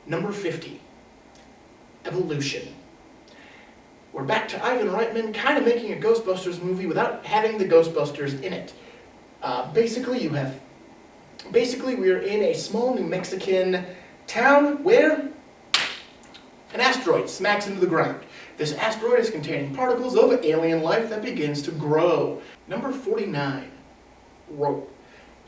Number 50, Evolution. We're back to Ivan Reitman kind of making a Ghostbusters movie without having the Ghostbusters in it. Basically, we're in a small New Mexican town where an asteroid smacks into the ground. This asteroid is containing particles of alien life that begins to grow. Number 49, Rope.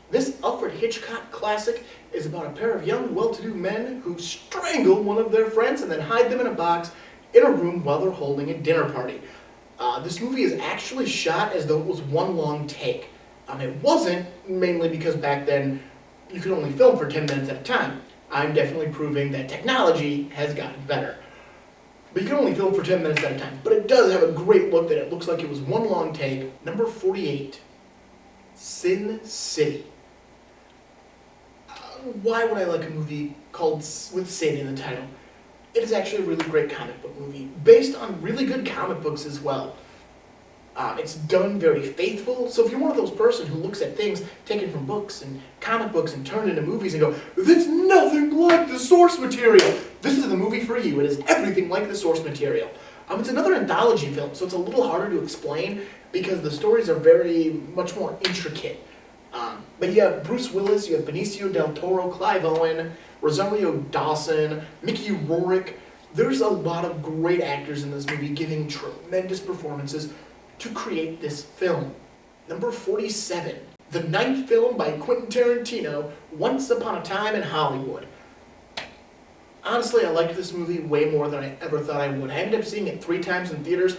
This Alfred Hitchcock classic is about a pair of young, well-to-do men who strangle one of their friends and then hide them in a box in a room while they're holding a dinner party. This movie is actually shot as though it was one long take. It wasn't, mainly because back then you could only film for 10 minutes at a time. I'm definitely proving that technology has gotten better. But you can only film for 10 minutes at a time. But it does have a great look that it looks like it was one long take. Number 48, Sin City. Why would I like a movie called with Sin in the title? It is actually a really great comic book movie, based on really good comic books as well. It's done very faithful, so if you're one of those person who looks at things taken from books and comic books and turn into movies and go, "That's nothing like the source material," this is the movie for you. It is everything like the source material. It's another anthology film, so it's a little harder to explain because the stories are very much more intricate. But you have Bruce Willis, you have Benicio del Toro, Clive Owen, Rosario Dawson, Mickey Rourke. There's a lot of great actors in this movie giving tremendous performances to create this film. Number 47, the 9th film by Quentin Tarantino, Once Upon a Time in Hollywood. Honestly, I liked this movie way more than I ever thought I would. I ended up seeing it 3 times in theaters,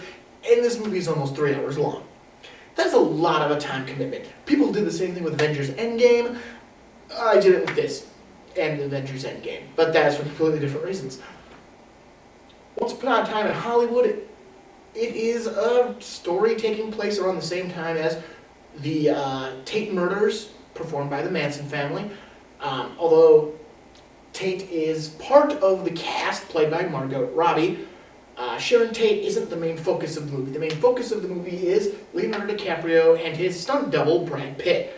and this movie is almost 3 hours long. That's a lot of a time commitment. People did the same thing with Avengers Endgame. I did it with this and Avengers Endgame, but that's for completely different reasons. Once Upon a Time in Hollywood, it is a story taking place around the same time as the Tate murders performed by the Manson family. Although Tate is part of the cast played by Margot Robbie, Sharon Tate isn't the main focus of the movie. The main focus of the movie is Leonardo DiCaprio and his stunt double, Brad Pitt.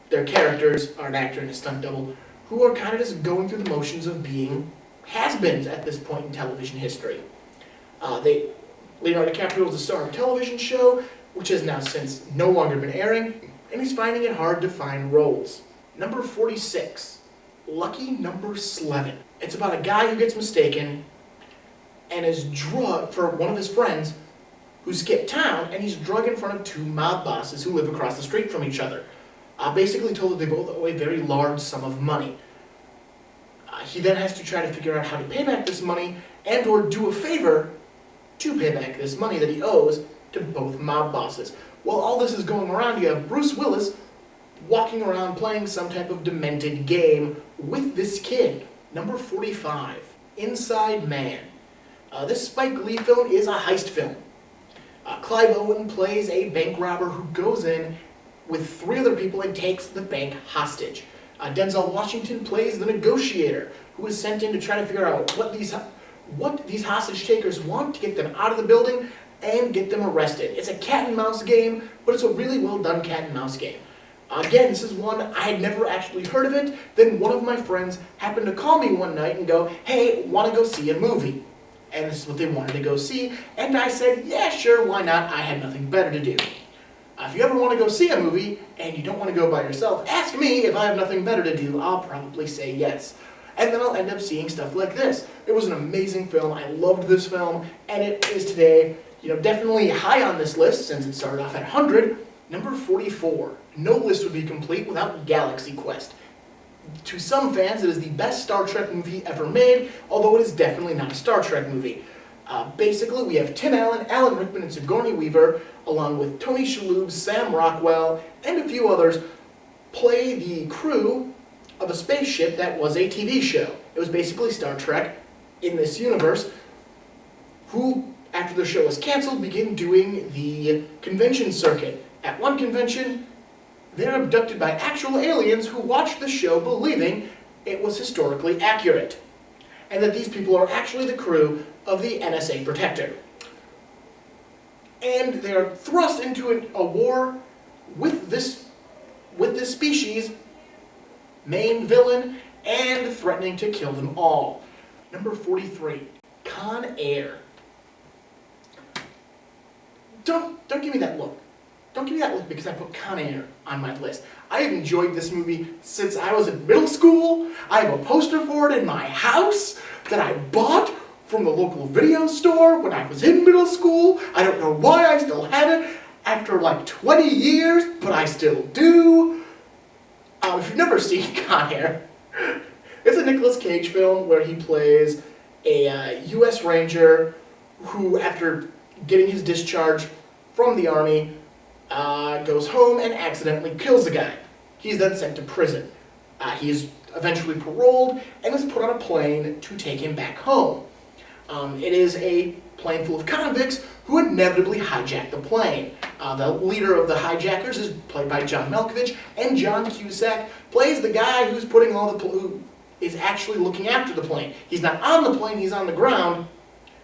Their characters are an actor and a stunt double who are kind of just going through the motions of being has-beens at this point in television history. Leonardo DiCaprio is the star of a television show, which has now since no longer been airing, and he's finding it hard to find roles. Number 46, Lucky Number Sleven. It's about a guy who gets mistaken and is drugged for one of his friends who skipped town, and he's drugged in front of 2 mob bosses who live across the street from each other. Basically told that they both owe a very large sum of money. He then has to try to figure out how to pay back this money and or do a favor to pay back this money that he owes to both mob bosses. While all this is going around, you have Bruce Willis walking around playing some type of demented game with this kid. Number 45, Inside Man. This Spike Lee film is a heist film. Clive Owen plays a bank robber who goes in with 3 other people and takes the bank hostage. Denzel Washington plays the negotiator who is sent in to try to figure out what these hostage takers want to get them out of the building and get them arrested. It's a cat and mouse game, but it's a really well done cat and mouse game. Again, this is one I had never actually heard of it. Then one of my friends happened to call me one night and go, "Hey, want to go see a movie?" And this is what they wanted to go see, and I said, "Yeah, sure, why not? I had nothing better to do." If you ever want to go see a movie and you don't want to go by yourself, ask me. If I have nothing better to do, I'll probably say yes. And then I'll end up seeing stuff like this. It was an amazing film. I loved this film, and it is today, definitely high on this list since it started off at 100. Number 44. No list would be complete without Galaxy Quest. To some fans, it is the best Star Trek movie ever made, although it is definitely not a Star Trek movie. Basically, we have Tim Allen, Alan Rickman, and Sigourney Weaver, along with Tony Shalhoub, Sam Rockwell, and a few others, play the crew of a spaceship that was a TV show. It was basically Star Trek in this universe, who, after the show was canceled, begin doing the convention circuit. At one convention, they're abducted by actual aliens who watched the show believing it was historically accurate, and that these people are actually the crew of the NSA Protector. And they're thrust into a war with this species, main villain, and threatening to kill them all. Number 43, Con Air. Don't give me that look. Don't give me that look because I put Con Air on my list. I have enjoyed this movie since I was in middle school. I have a poster for it in my house that I bought from the local video store when I was in middle school. I don't know why I still have it after like 20 years, but I still do. If you've never seen Con Air, it's a Nicolas Cage film where he plays a U.S. Ranger who, after getting his discharge from the Army, goes home and accidentally kills a guy. He's then sent to prison. He is eventually paroled and is put on a plane to take him back home. It is a plane full of convicts who inevitably hijack the plane. The leader of the hijackers is played by John Malkovich, and John Cusack plays the guy who's putting who is actually looking after the plane. He's not on the plane, he's on the ground,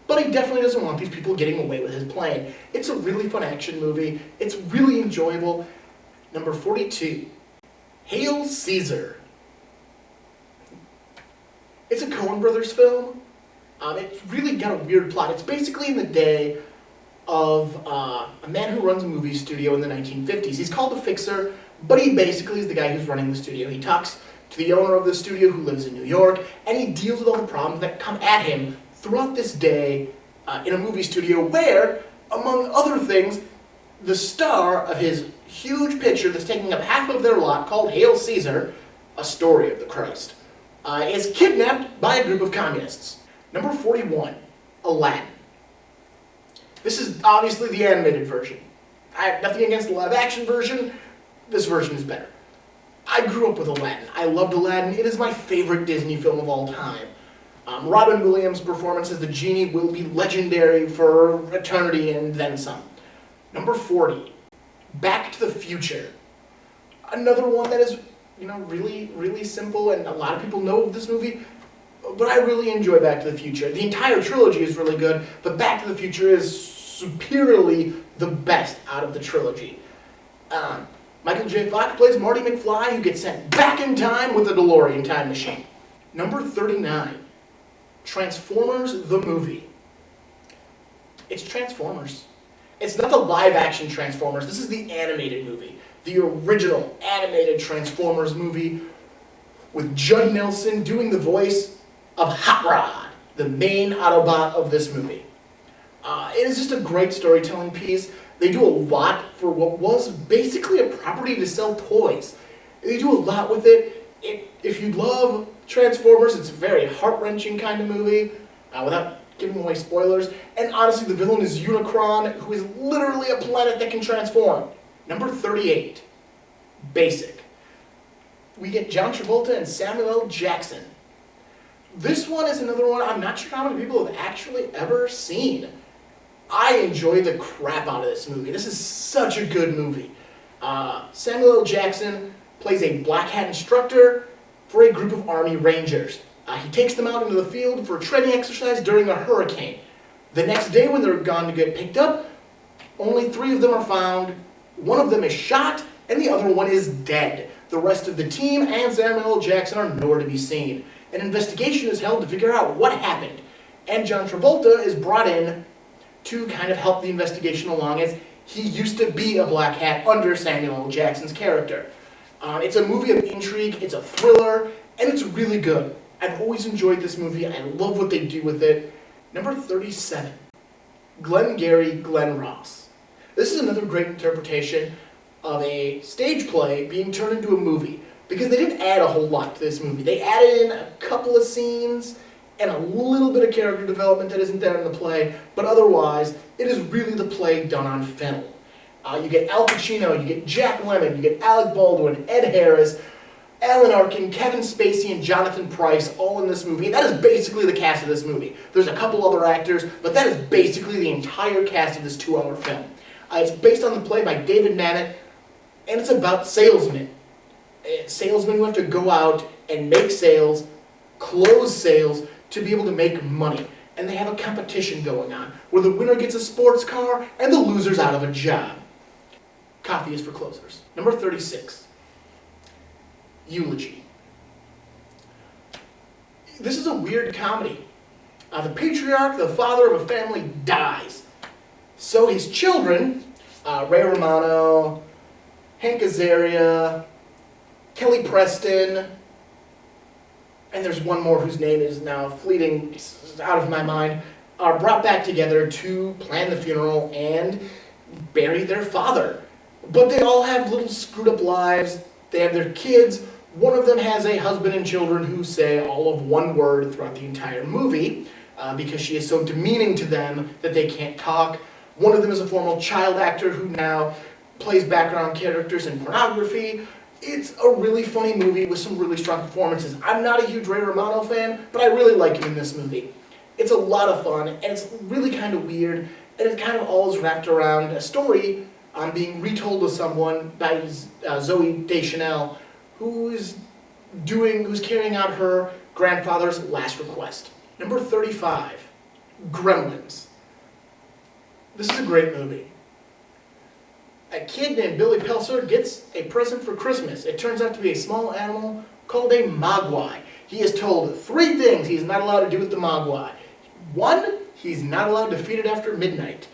but he definitely doesn't want these people getting away with his plane. It's a really fun action movie. It's really enjoyable. Number 42, Hail Caesar. It's a Coen Brothers film. It's really got a weird plot. It's basically in the day of a man who runs a movie studio in the 1950s. He's called a fixer, but he basically is the guy who's running the studio. He talks to the owner of the studio who lives in New York, and he deals with all the problems that come at him throughout this day in a movie studio where, among other things, the star of his huge picture that's taking up half of their lot, called Hail Caesar, A Story of the Christ, is kidnapped by a group of communists. Number 41, Aladdin. This is obviously the animated version. I have nothing against the live-action version. This version is better. I grew up with Aladdin. I loved Aladdin. It is my favorite Disney film of all time. Robin Williams' performance as the genie will be legendary for eternity and then some. Number 40, Back to the Future. Another one that is, really, really simple, and a lot of people know of this movie, but I really enjoy Back to the Future. The entire trilogy is really good, but Back to the Future is superiorly the best out of the trilogy. Michael J. Fox plays Marty McFly, who gets sent back in time with a DeLorean time machine. Number 39, Transformers the movie. It's Transformers. It's not the live-action Transformers. This is the animated movie. The original animated Transformers movie with Judd Nelson doing the voice of Hot Rod, the main Autobot of this movie. It is just a great storytelling piece. They do a lot for what was basically a property to sell toys. They do a lot with it. If you love Transformers, it's a very heart-wrenching kind of movie, without giving away spoilers. And honestly, the villain is Unicron, who is literally a planet that can transform. Number 38, Basic. We get John Travolta and Samuel L. Jackson. This one is another one I'm not sure how many people have actually ever seen. I enjoy the crap out of this movie. This is such a good movie. Samuel L. Jackson plays a black hat instructor for a group of Army Rangers. He takes them out into the field for a training exercise during a hurricane. The next day when they're gone to get picked up, only 3 of them are found. One of them is shot, and the other one is dead. The rest of the team and Samuel L. Jackson are nowhere to be seen. An investigation is held to figure out what happened, and John Travolta is brought in to kind of help the investigation along, as he used to be a black hat under Samuel L. Jackson's character. It's a movie of intrigue, it's a thriller, and it's really good. I've always enjoyed this movie, I love what they do with it. Number 37, Gleengarry, Glen Ross. This is another great interpretation of a stage play being turned into a movie, because they didn't add a whole lot to this movie. They added in a couple of scenes and a little bit of character development that isn't there in the play, but otherwise, it is really the play done on film. You get Al Pacino, you get Jack Lemmon, you get Alec Baldwin, Ed Harris, Alan Arkin, Kevin Spacey, and Jonathan Pryce all in this movie. That is basically the cast of this movie. There's a couple other actors, but that is basically the entire cast of this 2-hour film. It's based on the play by David Mamet, and it's about salesmen. Salesmen who have to go out and make sales, close sales, to be able to make money. And they have a competition going on, where the winner gets a sports car, and the loser's out of a job. Coffee is for closers. Number 36, Eulogy. This is a weird comedy. The patriarch, the father of a family, dies. So his children, Ray Romano, Hank Azaria, Kelly Preston, and there's one more whose name is now fleeting out of my mind, are brought back together to plan the funeral and bury their father. But they all have little screwed up lives. They have their kids. One of them has a husband and children who say all of one word throughout the entire movie because she is so demeaning to them that they can't talk. One of them is a former child actor who now plays background characters in pornography. It's a really funny movie with some really strong performances. I'm not a huge Ray Romano fan, but I really like him in this movie. It's a lot of fun, and it's really kind of weird, and it kind of all is wrapped around a story being retold to someone by Zooey Deschanel, who's carrying out her grandfather's last request. Number 35, Gremlins. This is a great movie. A kid named Billy Pelser gets a present for Christmas. It turns out to be a small animal called a mogwai. He is told 3 things he's not allowed to do with the mogwai. 1, he's not allowed to feed it after midnight.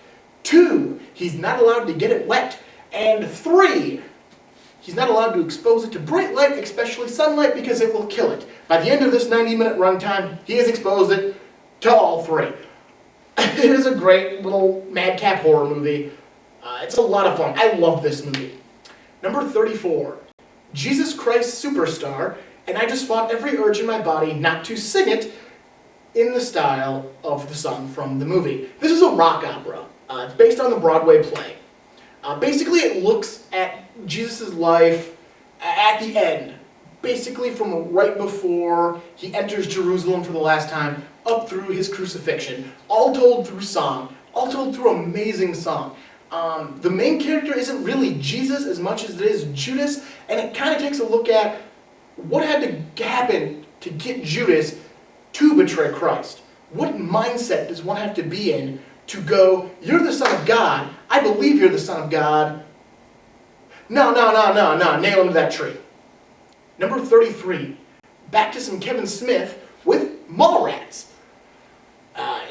2, he's not allowed to get it wet. And 3, he's not allowed to expose it to bright light, especially sunlight, because it will kill it. By the end of this 90-minute runtime, he has exposed it to all 3. It is a great little madcap horror movie. It's a lot of fun. I love this movie. Number 34, Jesus Christ Superstar, and I just fought every urge in my body not to sing it in the style of the song from the movie. This is a rock opera. It's based on the Broadway play. Basically, it looks at Jesus' life at the end, basically from right before he enters Jerusalem for the last time, up through his crucifixion, all told through song, all told through amazing song. The main character isn't really Jesus as much as it is Judas, and it kind of takes a look at what had to happen to get Judas to betray Christ. What mindset does one have to be in to go, you're the Son of God, I believe you're the Son of God. No, nail him to that tree. Number 33, back to some Kevin Smith with Mallrats.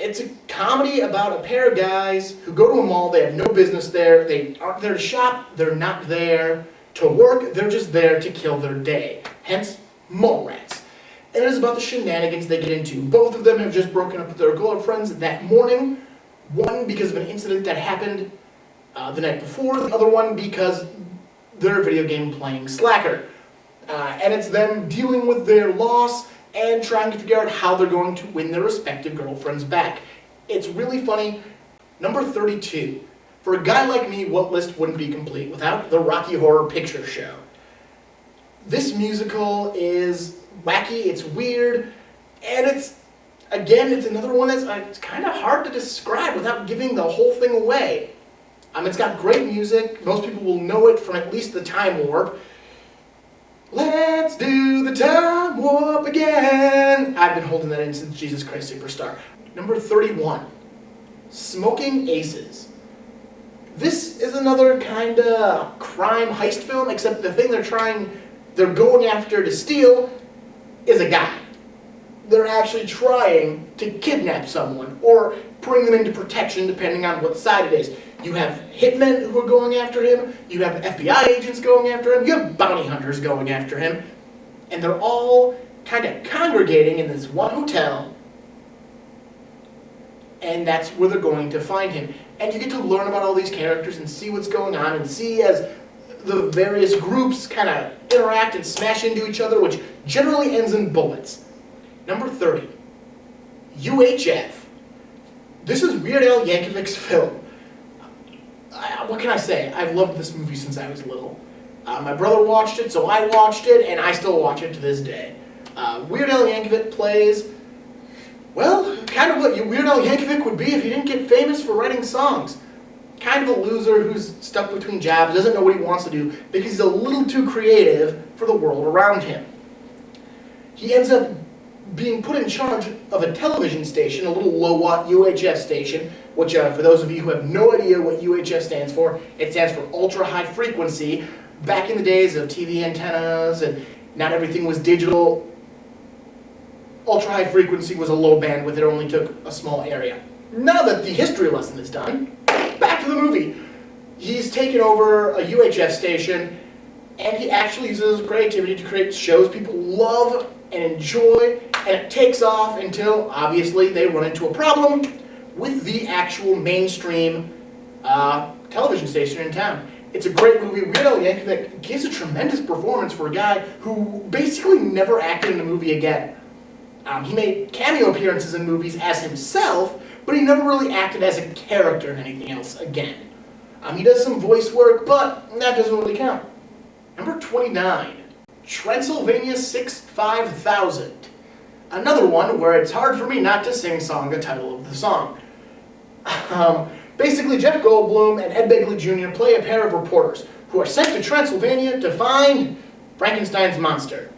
It's a comedy about a pair of guys who go to a mall. They have no business there. They aren't there to shop. They're not there to work. They're just there to kill their day. Hence, Mallrats. And it is about the shenanigans they get into. Both of them have just broken up with their girlfriends that morning. One because of an incident that happened the night before. The other one because they're a video game playing slacker. And it's them dealing with their loss and trying to figure out how they're going to win their respective girlfriends back. It's really funny. Number 32. For a guy like me, what list wouldn't be complete without the Rocky Horror Picture Show? This musical is wacky, it's weird, and it's another one that's it's kind of hard to describe without giving the whole thing away. It's got great music. Most people will know it from at least the Time Warp. Let's do the time warp again. I've been holding that in since Jesus Christ Superstar. Number 31, Smokin Aces. This is another kind of crime heist film, except the thing they're going after to steal is a guy. They're actually trying to kidnap someone or bring them into protection depending on what side it is. You have hitmen who are going after him, you have FBI agents going after him, you have bounty hunters going after him, and they're all kind of congregating in this one hotel, and that's where they're going to find him. And you get to learn about all these characters and see what's going on and see as the various groups kind of interact and smash into each other, which generally ends in bullets. Number 30, UHF. This is Weird Al Yankovic's film. What can I say? I've loved this movie since I was little. My brother watched it, so I watched it, and I still watch it to this day. Weird Al Yankovic plays, well, kind of what Weird Al Yankovic would be if he didn't get famous for writing songs. Kind of a loser who's stuck between jobs, doesn't know what he wants to do, because he's a little too creative for the world around him. He ends up being put in charge of a television station, a little low-watt UHF station, which for those of you who have no idea what UHF stands for, it stands for ultra-high frequency. Back in the days of TV antennas and not everything was digital, ultra high frequency was a low bandwidth, it only took a small area. Now that the history lesson is done, back to the movie. He's taken over a UHF station, and he actually uses his creativity to create shows people love and enjoy, and it takes off until, obviously, they run into a problem with the actual mainstream television station in town. It's a great movie. Weird Al Yankovic gives a tremendous performance for a guy who basically never acted in a movie again. He made cameo appearances in movies as himself, but he never really acted as a character in anything else again. He does some voice work, but that doesn't really count. Number 29, Transylvania 65000. Another one where it's hard for me not to sing-song the title of the song. Basically, Jeff Goldblum and Ed Begley Jr. play a pair of reporters who are sent to Transylvania to find Frankenstein's monster.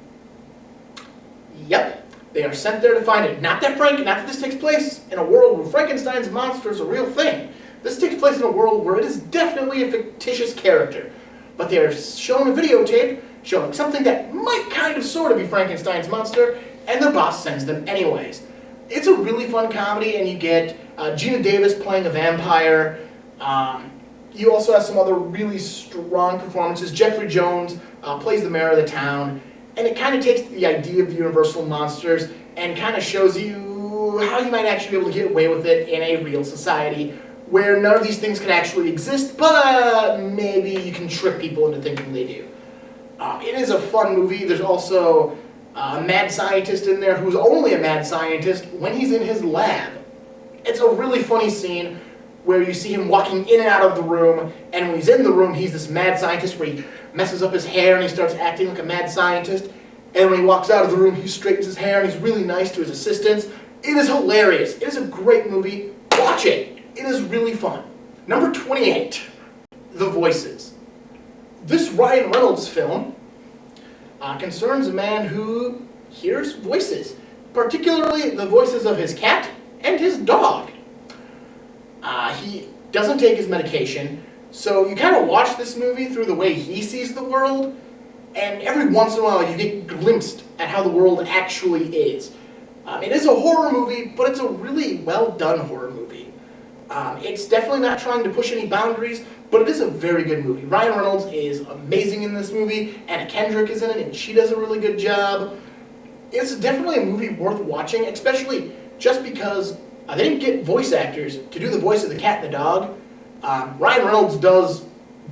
Yep, they are sent there to find it. Not that this takes place in a world where Frankenstein's monster is a real thing. This takes place in a world where it is definitely a fictitious character. But they are shown a videotape showing something that might kind of sort of be Frankenstein's monster, and their boss sends them anyways. It's a really fun comedy, and you get Gina Davis playing a vampire. You also have some other really strong performances. Jeffrey Jones plays the mayor of the town, and it kind of takes the idea of the universal monsters and kind of shows you how you might actually be able to get away with it in a real society where none of these things can actually exist, but maybe you can trick people into thinking they do. It is a fun movie. There's also a mad scientist in there who's only a mad scientist when he's in his lab. It's a really funny scene where you see him walking in and out of the room, and when he's in the room, he's this mad scientist where he messes up his hair and he starts acting like a mad scientist, and when he walks out of the room, he straightens his hair and he's really nice to his assistants. It is hilarious. It is a great movie. Watch it. It is really fun. Number 28, The Voices. This Ryan Reynolds film concerns a man who hears voices, particularly the voices of his cat and his dog. He doesn't take his medication, so you kind of watch this movie through the way he sees the world, and every once in a while you get glimpsed at how the world actually is. It is a horror movie, but it's a really well done horror movie. It's definitely not trying to push any boundaries, but it is a very good movie. Ryan Reynolds is amazing in this movie. Anna Kendrick is in it, and she does a really good job. It's definitely a movie worth watching, especially just because they didn't get voice actors to do the voice of the cat and the dog. Ryan Reynolds does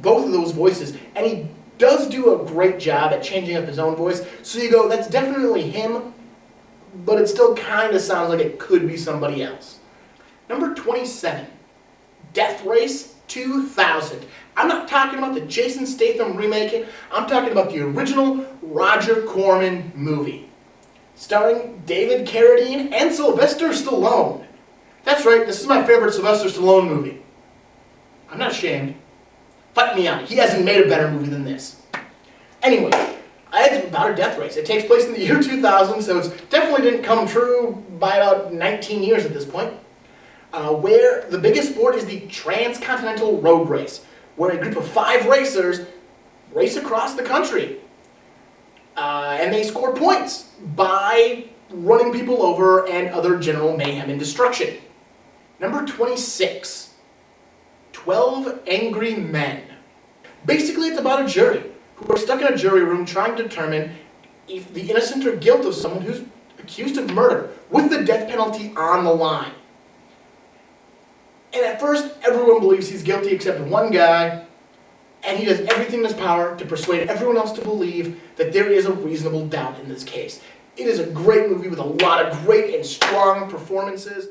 both of those voices, and he does do a great job at changing up his own voice. So you go, that's definitely him, but it still kind of sounds like it could be somebody else. Number 27, Death Race 2000. I'm not talking about the Jason Statham remake, I'm talking about the original Roger Corman movie, starring David Carradine and Sylvester Stallone. That's right, this is my favorite Sylvester Stallone movie. I'm not ashamed. Fight me on it. He hasn't made a better movie than this. Anyway, it's about a death race. It takes place in the year 2000, so it definitely didn't come true by about 19 years at this point. Where the biggest sport is the Transcontinental Road Race, where a group of 5 racers race across the country. And they score points by running people over and other general mayhem and destruction. Number 26, 12 Angry Men. Basically, it's about a jury who are stuck in a jury room trying to determine if the innocent or guilt of someone who's accused of murder with the death penalty on the line. And at first, everyone believes he's guilty except one guy, and he does everything in his power to persuade everyone else to believe that there is a reasonable doubt in this case. It is a great movie with a lot of great and strong performances.